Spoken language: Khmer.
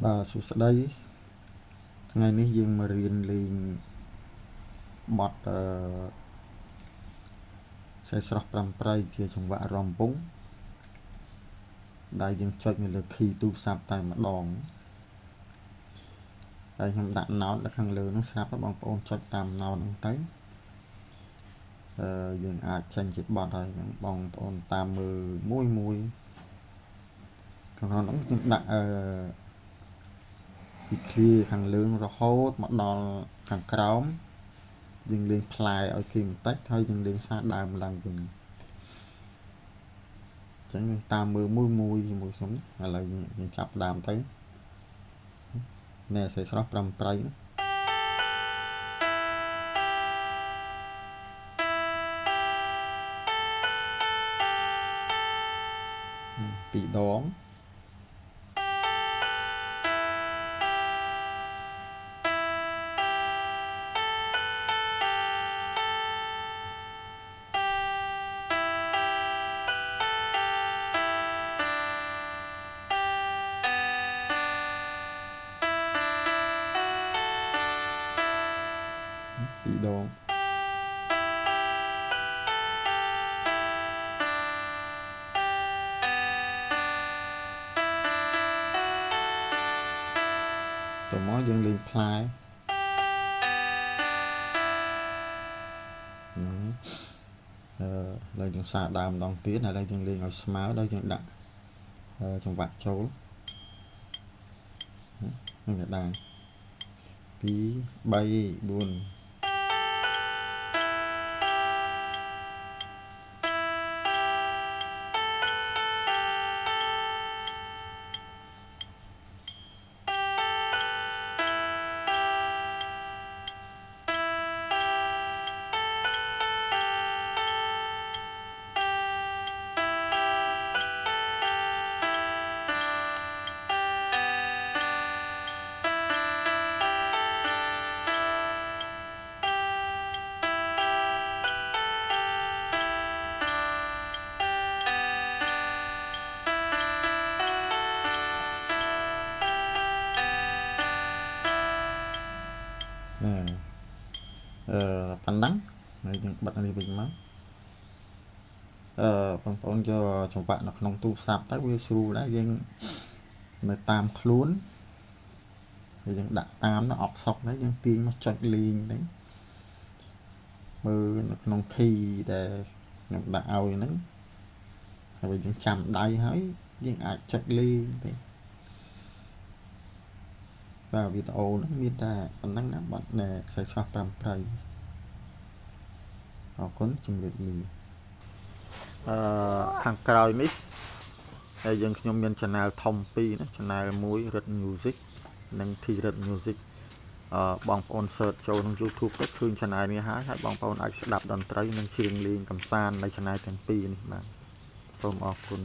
បាទសួស្តីថ្ងៃនេះយើងមករៀនលេងបទខ្សែស្រស់ប្រាំប្រៃជាចង្វាក់រំពងដែលយើងចុចនៅលើ key ទូរស័ព្ទតែម្ដងហើយខ្ញុំដាក់ note នៅខាងលើនោះស្រាប់បងប្អូនចុចតាម note ហ្នឹងទៅយើងអាចចេញជាបទហើយបងប្អូនតាមមើលមួយក្នុងនោះខ្ញុំដាក់ពីឃ្លាខាងលើរហូតមកដល់ខាងក្រោមយើងលេងផ្លែឲ្យគេបន្តិចហើយយើងលេងសារដើមឡើងវិញអញ្ចឹងយើងតាមមើលមួយជាមួយខ្ញុំឥឡូវយើងចាប់ដើមទៅនេះស្រីស្រស់ប្រាំប្រៃពីរដងពីរដងតោះមកយើងលេងផ្លែឡើយយើងសារដើមម្ដងទៀតហើយយើងលេងឲ្យស្មើដល់យើងដាក់ចង្វាក់ចូលនឹងដែរ2 3 4ប៉ុណ្ណឹងហើយយើងបិទនេះវិញមកបងប្អូនយកចង្វាក់នៅក្នុងទូរស័ព្ទទៅវាស្រួលដែរយើងនៅតាមខ្លួនហើយយើងដាក់តាមទៅអបសុកដែរយើងទាញមកចុចលេងហ្នឹងមើលនៅក្នុង key ដែលខ្ញុំដាក់ឲ្យហ្នឹងហើយយើងចាំដៃហើយយើងអាចចុចលេងទេបាទវីដេអូហ្នឹងមានតែប៉ុណ្ណឹងណាបាត់ណែខ្សែស្រស់ប្រាំប្រៃអរគុណជំរាបលាខាងក្រោយនេះហើយខ្ញុំមាន channel ធំពីរណា channel មួយ Red Music និង T Red Music បងប្អូន search ចូលក្នុង YouTube ទៅឃើញ channel នេះហើយបងប្អូនអាចស្ដាប់តន្ត្រីនិងច្រៀងលេងកម្សាន្តនៅ channel ទាំងពីរនេះបាទសូមអរគុណ